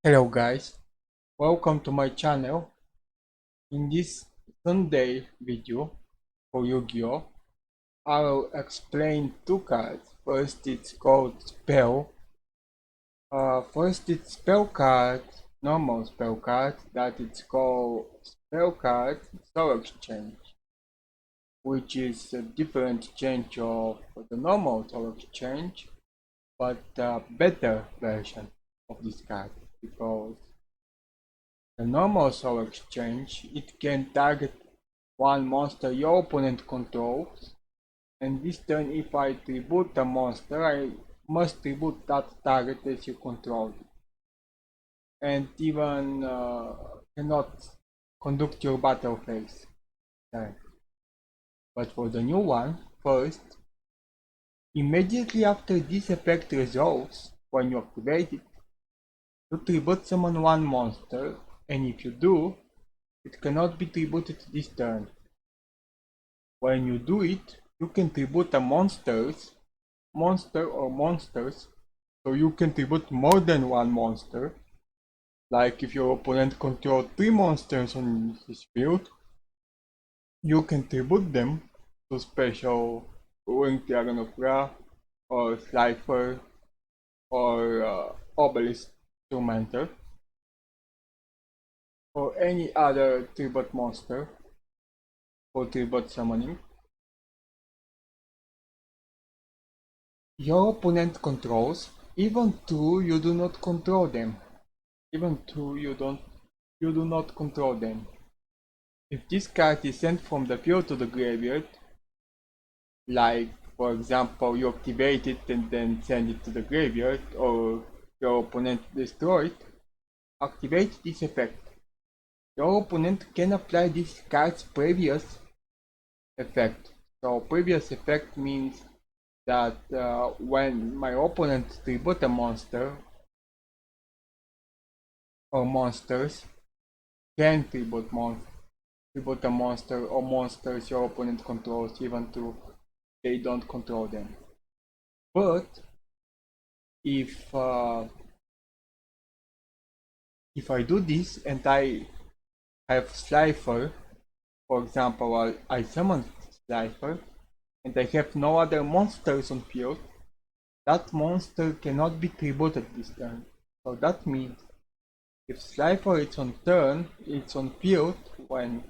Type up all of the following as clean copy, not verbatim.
Hello guys, welcome to my channel. In this Sunday video for Yu-Gi-Oh! I will explain two cards. First it's called Spell. First it's spell card, normal spell card, that it's called spell card Soul Exchange, which is a different change of the normal Soul Exchange, but a better version of this card because the normal Soul Exchange, it can target one monster your opponent controls, and this turn if I tribute a monster, I must tribute that target as you control it, and even cannot conduct your battle phase. Okay. But for the new one, first, immediately after this effect resolves, when you activate it, you tribute summon one monster, and if you do, it cannot be tributed this turn. When you do it, you can tribute a monster or monsters, so you can tribute more than one monster. Like if your opponent controls 3 monsters on his field, you can tribute them to special Dueling or Slifer or Obelisk Instrumental or any other tribute monster for tribute summoning. Your opponent controls, even though you do not control them. Even though you do not control them. If this card is sent from the field to the graveyard, like for example you activate it and then send it to the graveyard, or your opponent destroy it, activate this effect. Your opponent can apply this card's previous effect. So previous effect means that when my opponent tribute a monster or monsters, can tribute a monster or monsters your opponent controls even though they don't control them. But if I do this and I have Slifer, for example, I summon Slifer and I have no other monsters on field, that monster cannot be tributed this turn. So that means if Slifer is on turn, it's on field when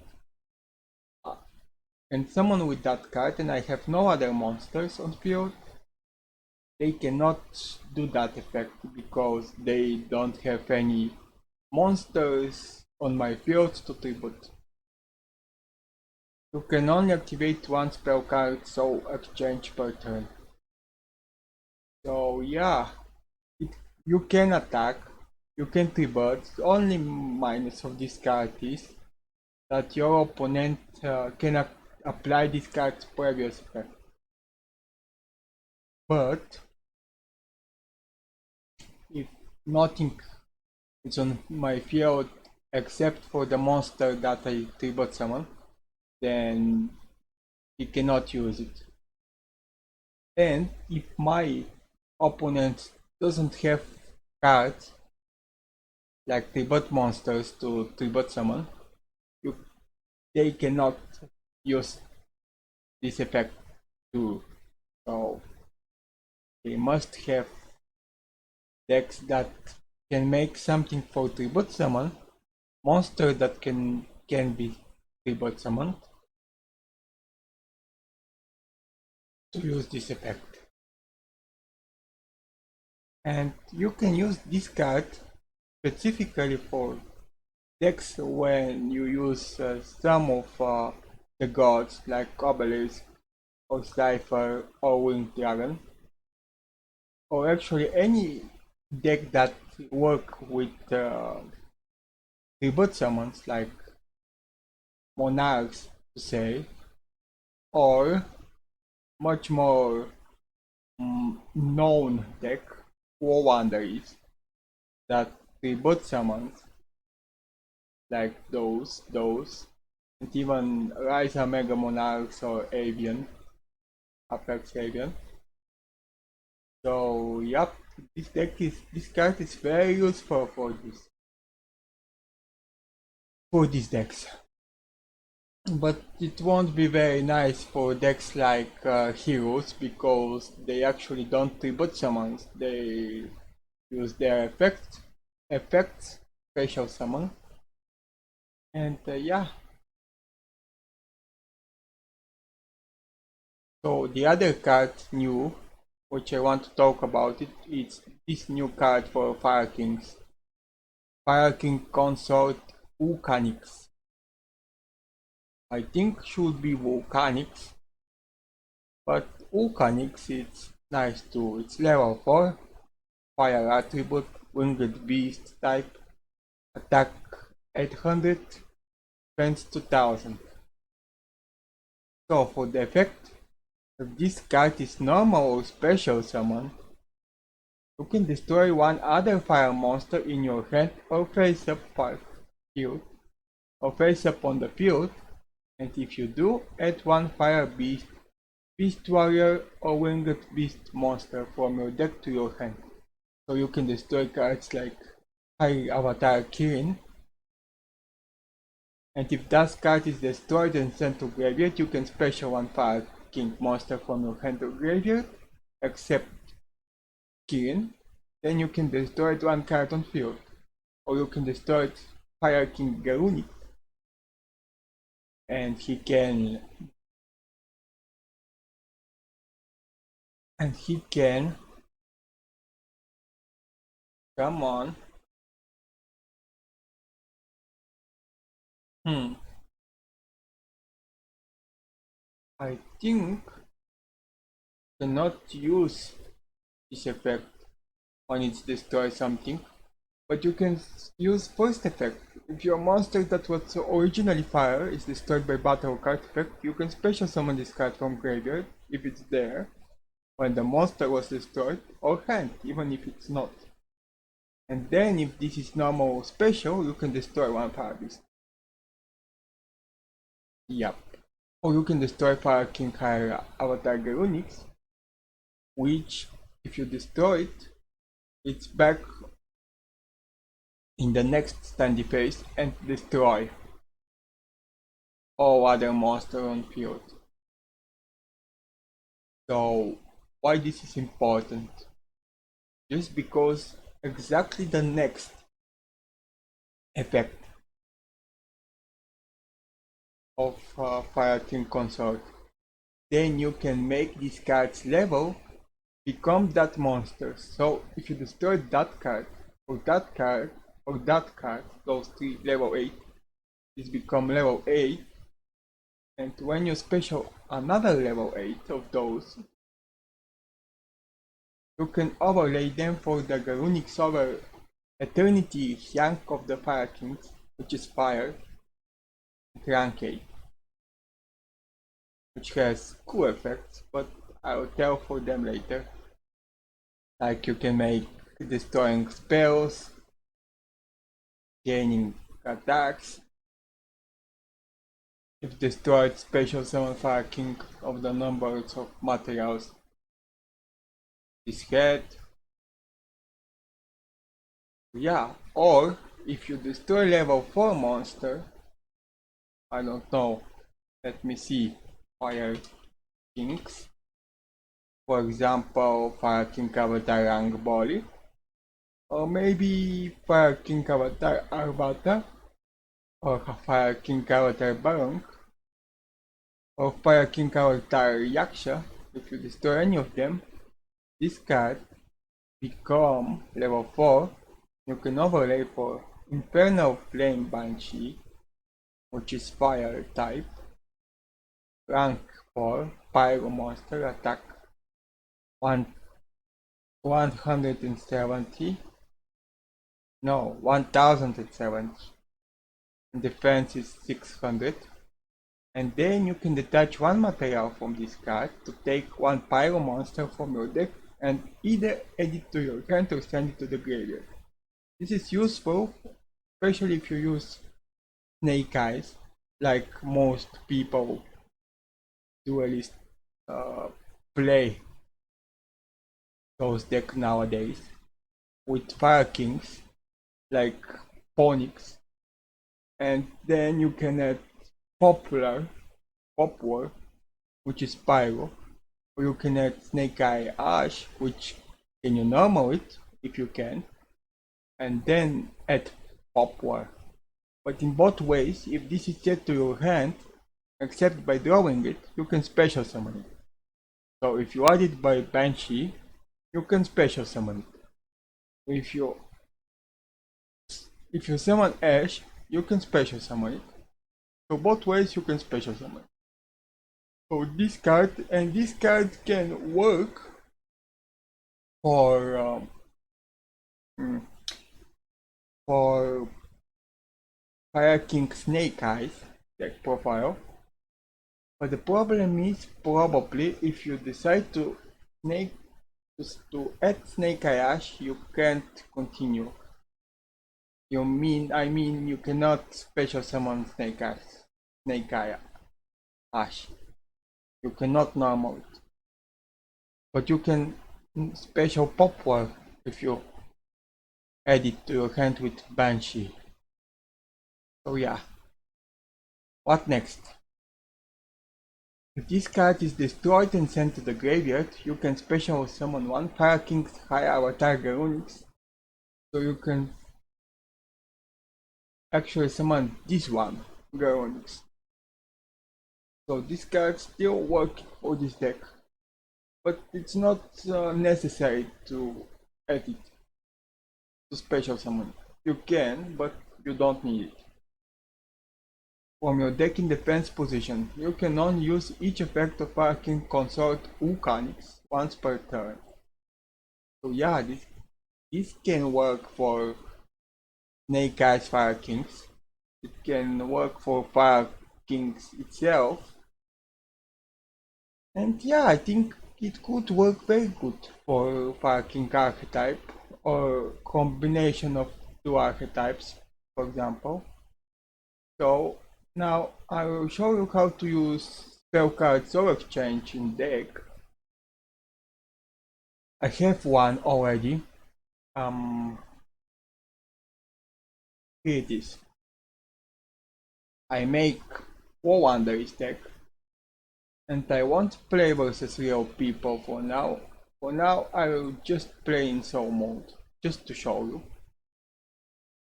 and summon with that card and I have no other monsters on field, they cannot do that effect because they don't have any monsters on my field to tribute. You can only activate one spell card, so exchange per turn. So yeah, you can attack, you can tribute. The only minus of this card is that your opponent can apply this card's previous effect. But if nothing is on my field except for the monster that I tribute summon, then he cannot use it. And if my opponent doesn't have cards like tribute monsters to tribute summon, they cannot use this effect too. So they must have decks that can make something for tribute summon, monster that can be tribute summoned to use this effect. And you can use this card specifically for decks when you use some of the gods like Obelisk or Slifer or Winged Dragon, or actually any deck that work with tribute summons like Monarchs to say, or much more known deck, War Wanderers, that tribute summons like those, and even Ryza Mega Monarchs or Avian, Apex Avian. So, yep, this card is very useful for these decks. But it won't be very nice for decks like heroes, because they actually don't tribute summons. They use their effects, special summon, and yeah. So the other card new, which I want to talk about it's this new card for Fire Kings. Fire King Consort Ulkanix. I think should be Vulcanix, but Ulkanix is nice too. It's level 4, fire attribute, winged beast type, attack 800, defense 2000. So for the effect, if this card is normal or special summon, you can destroy one other fire monster in your hand or face up field, or face up on the field, and if you do, add one fire beast, beast warrior, or winged beast monster from your deck to your hand. So you can destroy cards like High Avatar Kirin, and if that card is destroyed and sent to graveyard, you can special one Fire King monster from your hand to graveyard, except Kirin. Then you can destroy one card on field, or you can destroy Fire King Garuni, and he can come on. Hmm. I think cannot use this effect when it destroys something, but you can use first effect. If your monster that was originally fire is destroyed by battle card effect, you can special summon this card from graveyard if it's there when the monster was destroyed, or hand even if it's not. And then if this is normal or special, you can destroy one fire beast. Yep. Or you can destroy Fire King High Avatar Garunix, which if you destroy it, it's back in the next standy phase and destroy all other monsters on field. So why this is important? Just because exactly the next effect of Fire King Consort, then you can make these cards level become that monster. So if you destroy that card, or that card, or that card, those three level 8, this become level 8, and when you special another level 8 of those, you can overlay them for the Garunix over Eternity rank of the Fire Kings, which is Fire, rank 8, which has cool effects, but I will tell for them later. Like you can make destroying spells, gaining attacks. If destroyed, special summon Fire King of the numbers of materials is head. Yeah, or if you destroy level 4 monster, I don't know, let me see, Fire Kings. For example, Fire King Avatar Rangboli, or maybe Fire King Avatar Arbata, or Fire King Avatar Barong, or Fire King Avatar Yaksha. If you destroy any of them, this card become level 4. You can overlay for Infernal Flame Banshee, which is fire type, rank 4, Pyro Monster, attack 170, no, 1070, and defense is 600. And then you can detach one material from this card to take one Pyro Monster from your deck and either add it to your hand or send it to the graveyard. This is useful, especially if you use Snake Eyes, like most people duelist play. those decks nowadays with Fire Kings like Ponyx, and then you can add Poplar, which is Pyro, or you can add Snake Eye Ash, which can you normal it if you can, and then add Poplar. But in both ways, if this is set to your hand, except by drawing it, you can special summon it. So if you add it by Banshee, you can special summon it. If you summon Ash, you can special summon it. So both ways you can special summon. So this card can work for for Fire King Snake Eyes deck profile. But the problem is probably if you decide to add Snake Eye Ash, you can't continue. I mean you cannot special summon Snake Eye Ash. You cannot normal it. But you can special Poplar if you add it to your hand with Banshee. So yeah. What next? If this card is destroyed and sent to the graveyard, you can special summon one Fire King's High Avatar Ulkanix. So you can actually summon this one, Ulkanix. So this card still works for this deck, but it's not necessary to add it to special summon. You can, but you don't need it. From your deck in defense position, you can only use each effect of Fire King Consort Ulkanix once per turn. So yeah, this can work for Snake Eyes Fire Kings. It can work for Fire Kings itself. And yeah, I think it could work very good for Fire King archetype or combination of two archetypes, for example. So now I will show you how to use spell card Soul Exchange in deck. I have one already. Here it is. I make 4 Wanderers deck, and I won't play versus real people for now. For now, I will just play in soul mode, just to show you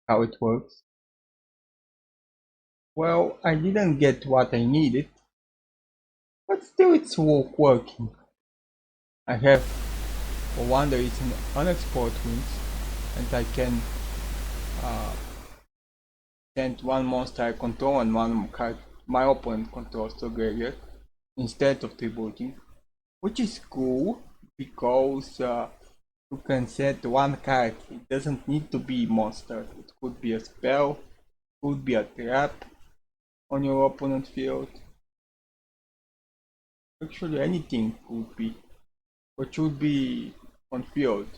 how it works. Well, I didn't get what I needed, but still it's working. I have a Wanderers in unexplored wings, and I can send one monster I control and one card my opponent controls to graveyard instead of tributing, which is cool because you can set one card. It doesn't need to be monster. It could be a spell, could be a trap on your opponent field. Actually anything could be, but should be on field.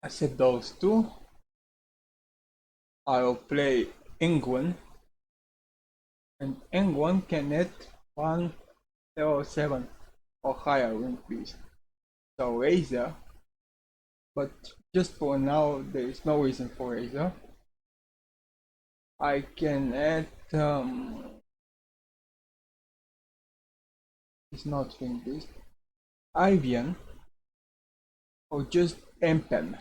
I set those two. I'll play Engwan, and Engwan can add 107 or higher win piece. So Razor, but just for now there is no reason for Razor. I can add it's not win piece, Ivian, or just Empen.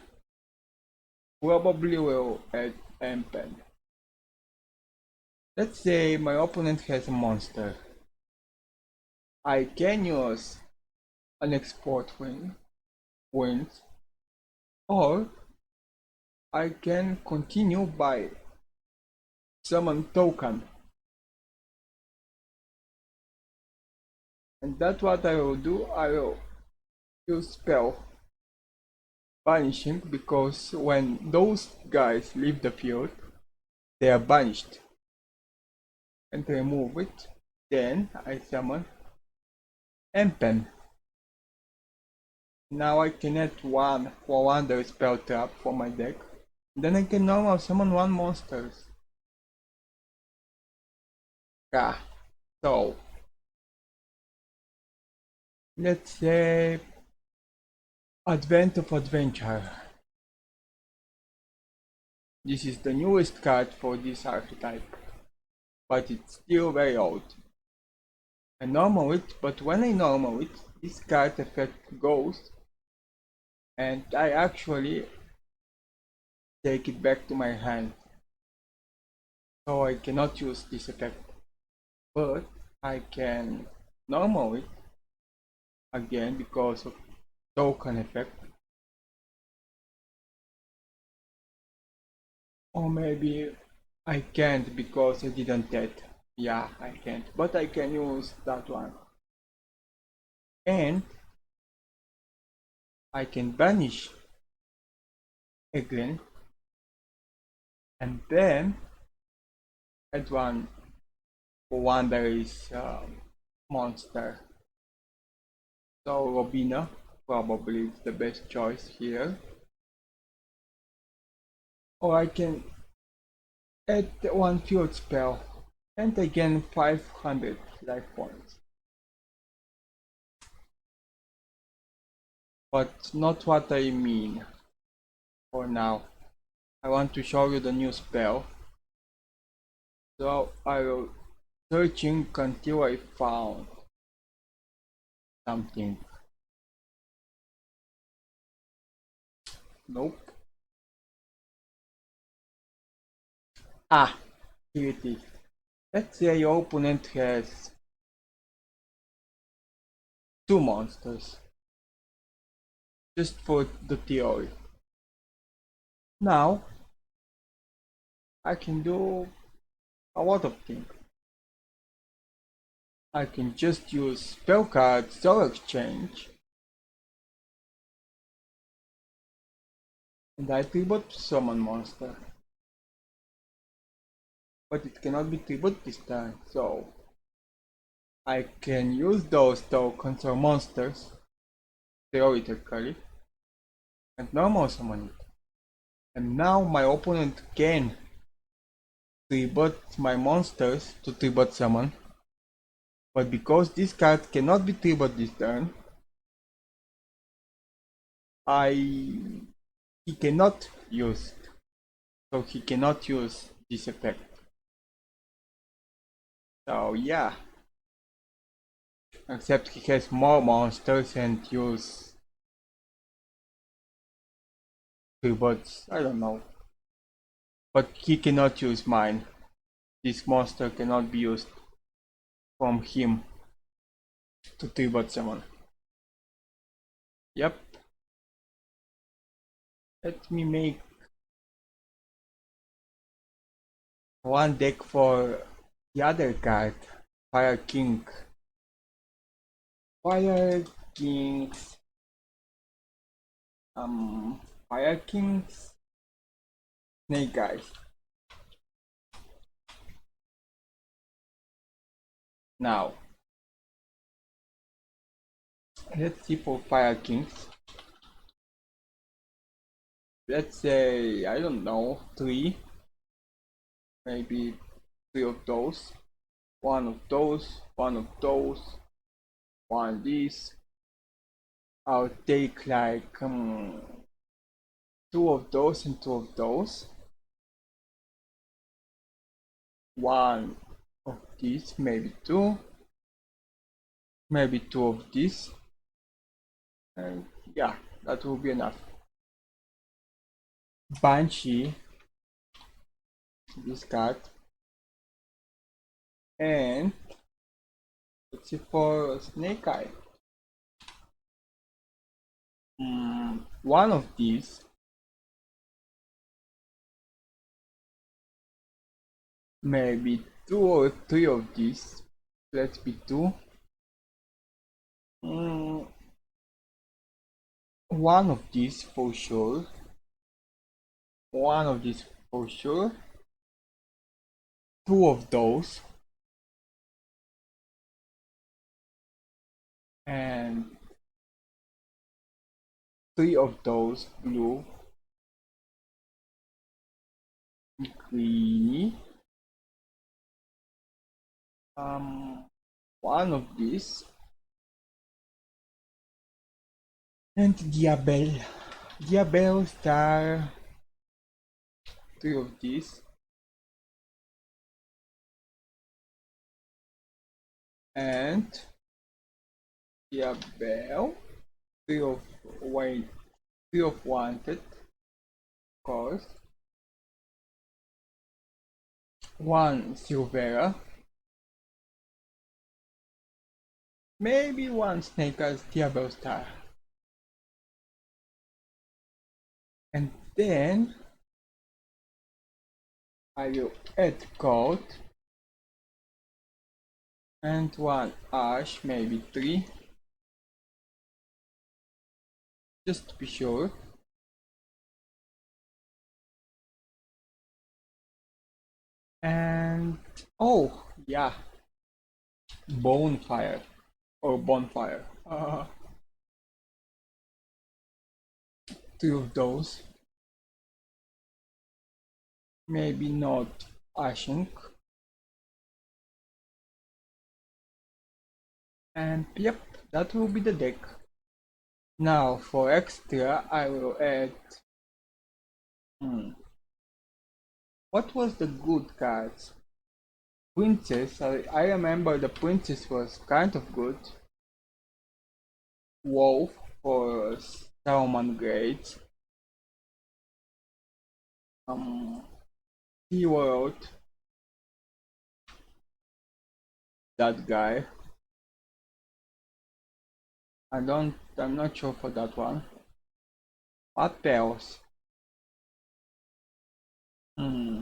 Probably will add Empen. Let's say my opponent has a monster. I can use an export wins, or I can continue by summon token, and that's what I will do. I will use spell banishing, because when those guys leave the field they are banished, and remove it. Then I summon Empen. Now I can add one for Wonder spell trap for my deck. Then I can normal summon one monster. Yeah. So let's say Advent of Adventure. This is the newest card for this archetype, but it's still very old. I normal it, but when I normal it, this card effect goes, and I actually take it back to my hand. So I cannot use this effect, but I can normal it again because of token effect. Or maybe I can't because I didn't yet. Yeah, I can't, but I can use that one. And I can banish again and then add one for one there is monster. So Robina probably is the best choice here. Or I can add one field spell and again 500 life points. But not what I mean for now. I want to show you the new spell. So I will searching until I found something. Nope. Ah, here it is. Let's say your opponent has two monsters. Just for the theory. Now I can do a lot of things. I can just use spell card soul exchange and I tribute summon monster. But it cannot be tribute this time, so I can use those tokens or monsters theoretically and normal summon it. And now my opponent can tribute my monsters to tribute summon. But because this card cannot be tribute this turn, he cannot use it. So he cannot use this effect. So yeah. Except he has more monsters and use tributs. I don't know. But he cannot use mine. This monster cannot be used from him to tribute summon. Yep. Let me make one deck for the other card. Fire King. Fire Kings. Fire Kings. Snake Eyes. Now, let's see for Fire Kings. Let's say, I don't know, three. Maybe three of those. One of those, one of those, one of these. I'll take like two of those and two of those. One of these, maybe two. Maybe two of these. And yeah, that will be enough. Banshee, this card. And let's see for Snake Eye. One of these. Maybe two or three of these. Let's be two. One of these for sure. One of these for sure. Two of those. And three of those blue. Greeny. One of these. And Diabel star, three of these, and Diabel, three of wine, three of wanted, of course, one Silvera, maybe one snake as Diabel star, and then I will add gold and one ash, maybe three, just to be sure. And oh yeah, bonfire or bonfire. Two of those. Maybe not ashing. And yep, that will be the deck. Now for extra, I will add. Hmm, what was the good cards? Princess. I remember the princess was kind of good. Wolf for Salmon Grades. SeaWorld, that guy. I'm not sure for that one. What else? Hmm.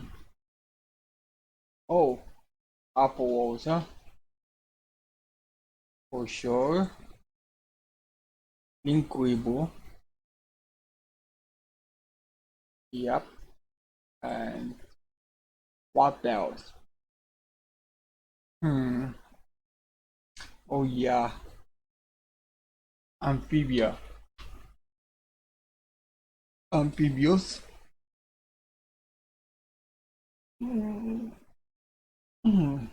Oh, Apple Rosa, for sure. Linquibo, yep. And what else? Hmm. Oh yeah, Amphibia. Amphibious. Hmm. Hmm.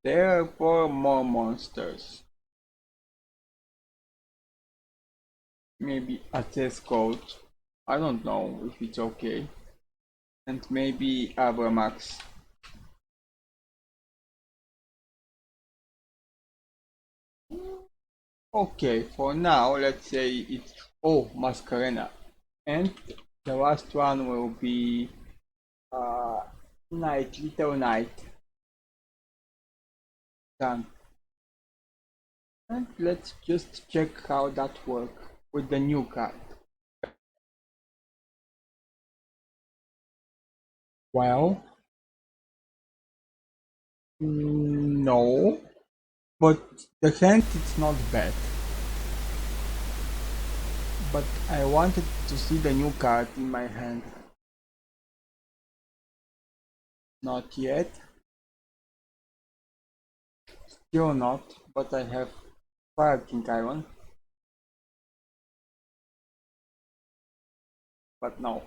There are four more monsters. Maybe a test code. I don't know if it's okay. And maybe Abramax. Okay, for now, let's say it's oh Mascarena, and the last one will be uh Knight, Little Knight. Done. And let's just check how that works with the new card. Well, no, but the hand it's not bad. But I wanted to see the new card in my hand. Not yet, still not, but I have Fire King Iron. But no.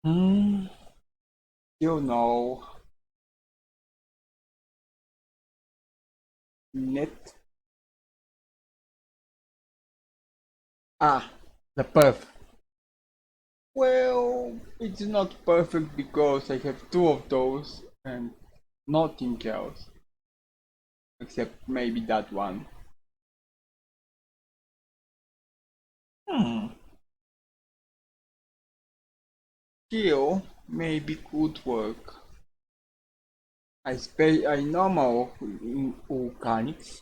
Hmm, still no. Net. Ah, the perf. Well, it's not perfect because I have two of those and nothing else. Except maybe that one. Hmm. Still, maybe could work. I normal in Ulkanix.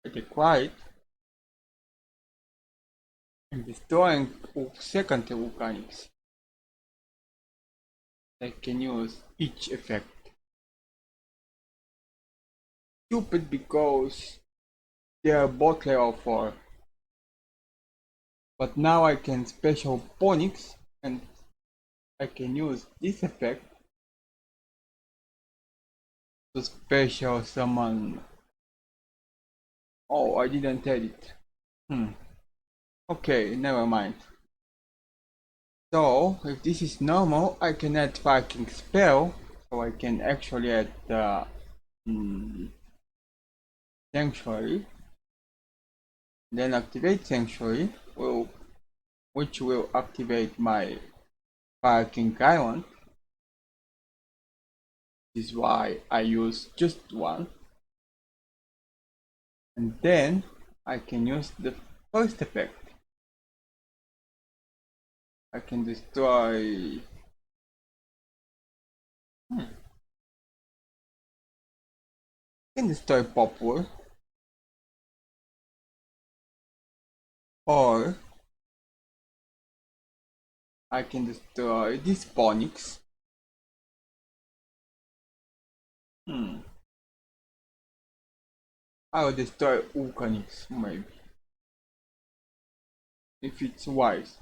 I acquired and destroying second Ulkanix. I can use each effect. Stupid because they are both level 4. But now I can special Ponix and I can use this effect to special summon. Oh, I didn't edit. Okay, never mind. So, if this is normal, I can add Viking spell, so I can actually add the Sanctuary, then activate Sanctuary, which will activate my Fire King Island. This is why I use just one. And then I can use the first effect. I can destroy... I can destroy Poplar. Or I can destroy this Ponix. I will destroy Ulkanix, maybe. If it's wise.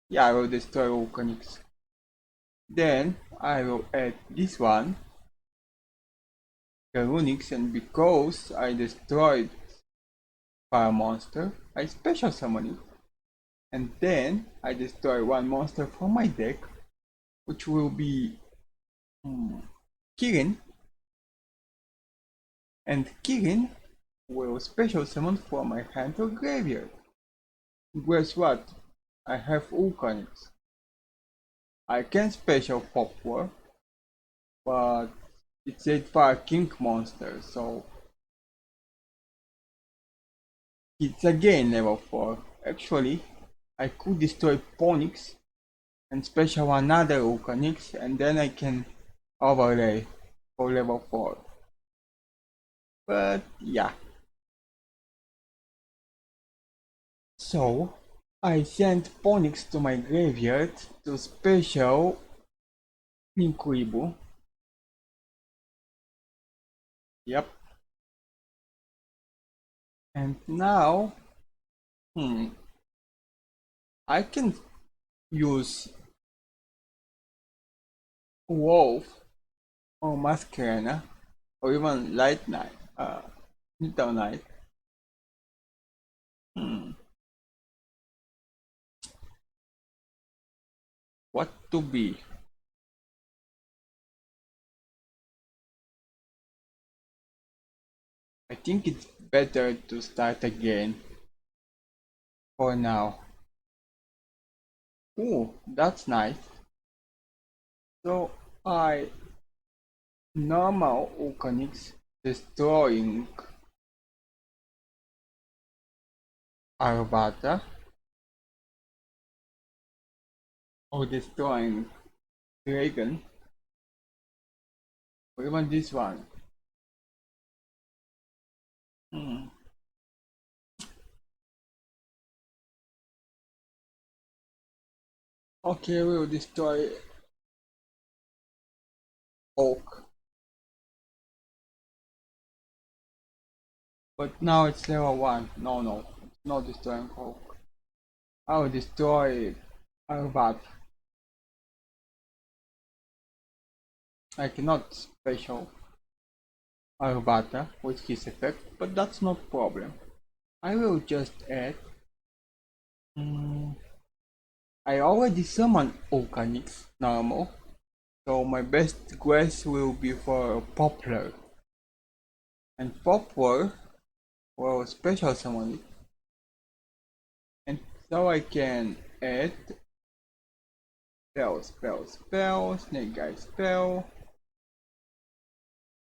Yeah, I will destroy Ulkanix. Then I will add this one, the Runix, and because I destroyed Fire Monster, I special summon it. And then I destroy one monster from my deck, which will be Kirin. And Kirin will special summon from my hand or graveyard. Guess what? I have Ulkanix. I can special pop war, but it's a Fire King monster, so it's again level 4. Actually, I could destroy Ponix and special another Ulkanix, and then I can overlay for level 4. But yeah. So I sent Ponix to my graveyard to special Ninkuibu. Yep. And now, I can use Wolf or Masquerena or even Light Knight, Little Knight. What to be? I think it's better to start again for now. Oh, that's nice. So I normal Ulkanix destroying Arvata or destroying Dragon or even this one. Okay, we'll destroy Oak. But now it's level 1. No, it's not destroying Oak. I will destroy Arvat. I cannot special Arvata with his effect, but that's no problem. I will just add... I already summoned Ulkanix normal, so my best guess will be for Poplar. And Poplar will special summon it. And so I can add spell, snake guy spell,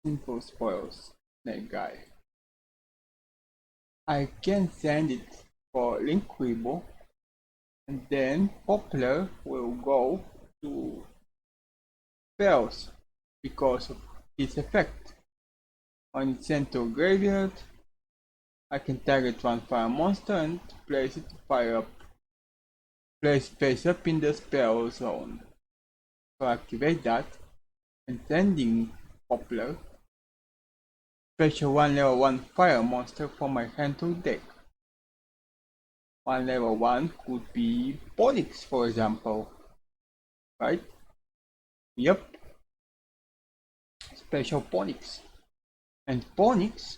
simple spoils, snake guy. I can send it for Linkweeble, and then Poplar will go to spells because of its effect. When it's sent to a graveyard, I can target one fire monster and place it face up in the spell zone. So activate that, and sending Poplar, special one level 1 fire monster from my hand to deck. One level 1 could be Ponix, for example. Right? Yep. Special Ponix. And Ponix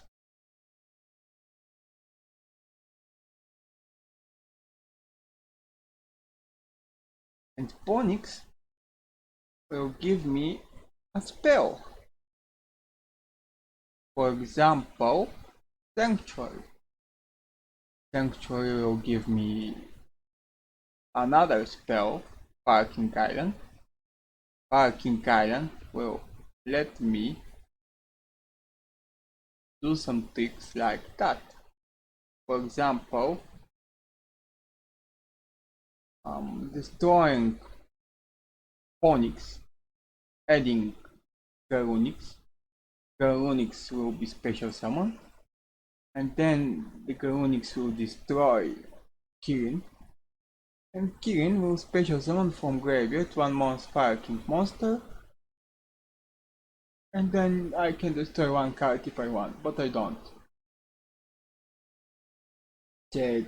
will give me a spell. For example, Sanctuary. Sanctuary will give me another spell, Parking Island. Parking Island will let me do some tricks like that. For example, destroying Phonix, adding Garunix. Garunix will be special summon, and then the Garunix will destroy Kirin, and Kirin will special summon from graveyard one monster Fire King monster, and then I can destroy one card if I want, but I don't. Check,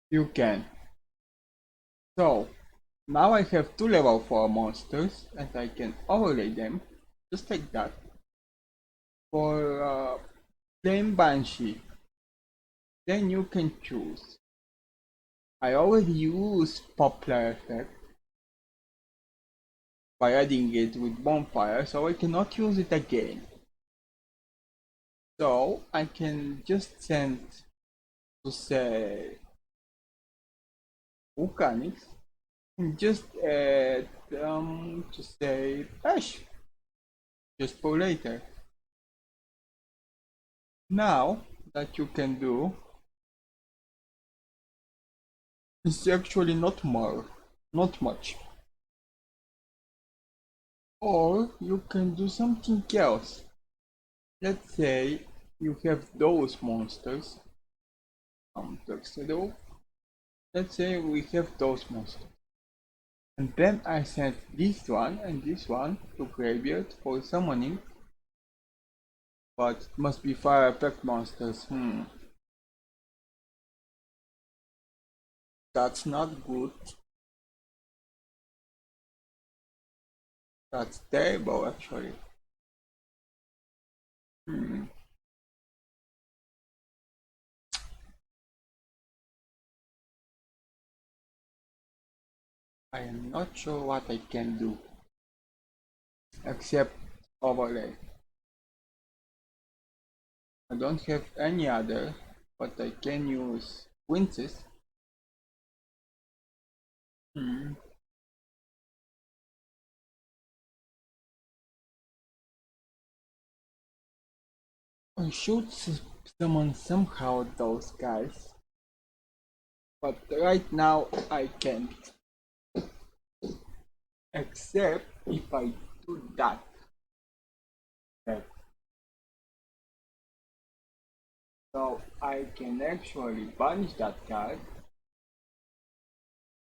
you can. So, now I have two level 4 monsters, and I can overlay them, just like that, for Flame Banshee. Then you can choose. I already use Popular Effect by adding it with Bonfire, so I cannot use it again. So I can just send to say Ulkanix and just add to say Ash just for later. Now that you can do is actually not much. Or you can do something else. Let's say you have those monsters. Let's say we have those monsters. And then I send this one and this one to graveyard for summoning. But it must be fire effect monsters. That's not good. That's terrible actually. I am not sure what I can do. Except overlay. I don't have any other, but I can use Quinces. I should summon somehow those guys, but right now I can't. Except if I do that. So I can actually banish that card.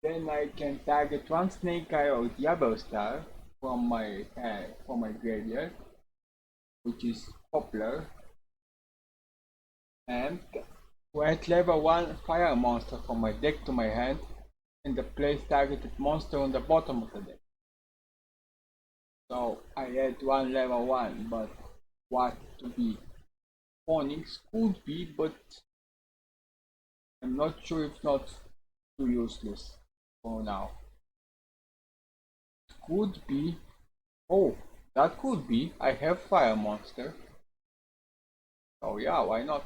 Then I can target one Snake Eye or Diablo Star from my graveyard, which is Poplar, and add level 1 fire monster from my deck to my hand, and place targeted monster on the bottom of the deck. So I add one level 1, but what to be? Phonix could be, but I'm not sure if not too useless for now. Could be. Oh, that could be. I have fire monster. Oh yeah, why not?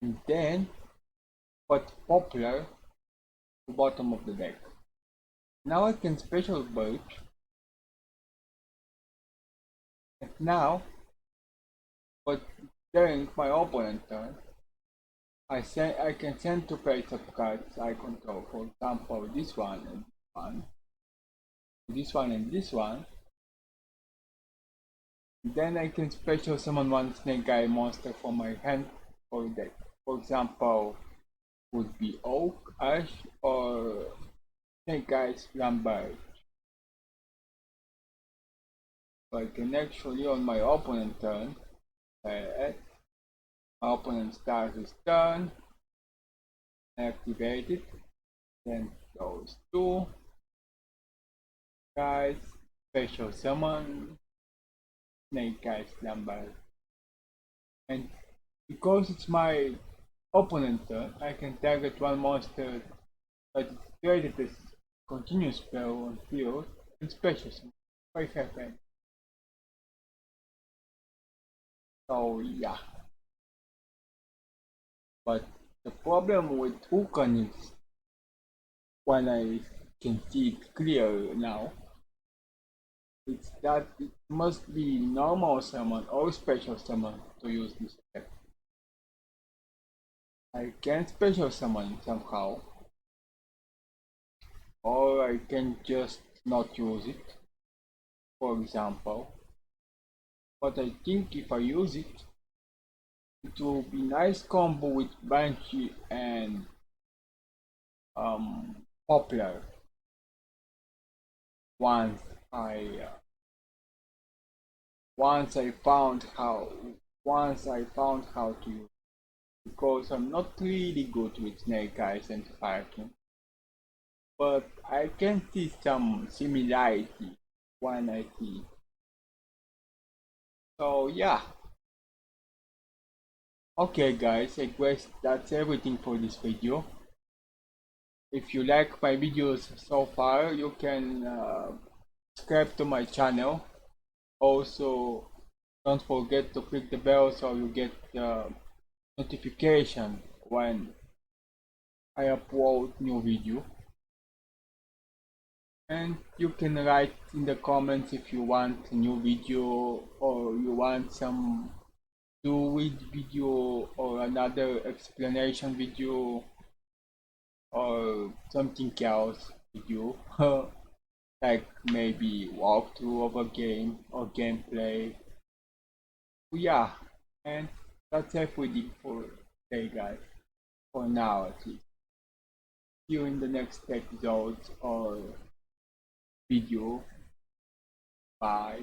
And then put Poplar to bottom of the deck. Now I can special birch. And now, but during my opponent turn, I can send two pairs of cards I control. For example, this one and this one, this one and this one. Then I can special summon one Snake Eye monster from my hand or deck. For example, would be Oak, Ash, or Snake Eyes Lambert. So I can actually on my opponent turn, my opponent starts his turn, activate it, then those two guys, special summon, Snake Eyes Lambert. And because it's my opponent turn, I can target one monster that is created as continuous spell on field and special summon if I have any. So yeah, but the problem with Ulkanix, when I can see it clear now, it's that it must be normal summon or special summon to use this effect. I can special summon somehow, or I can just not use it, for example. But I think if I use it, it will be nice combo with Banshee and Poplar once I uh, once I found how once I found how to use it, because I'm not really good with Snake Eyes and Fire King, but I can see some similarity when I see it. So yeah, okay guys, I guess that's everything for this video. If you like my videos so far, you can subscribe to my channel. Also, don't forget to click the bell so you get notification when I upload new video. And you can write in the comments if you want a new video or you want some do-it video or another explanation video or something else video. Like maybe walkthrough of a game or gameplay. Yeah, and that's everything for today, guys. For now, at least. See you in the next episode or video. Bye.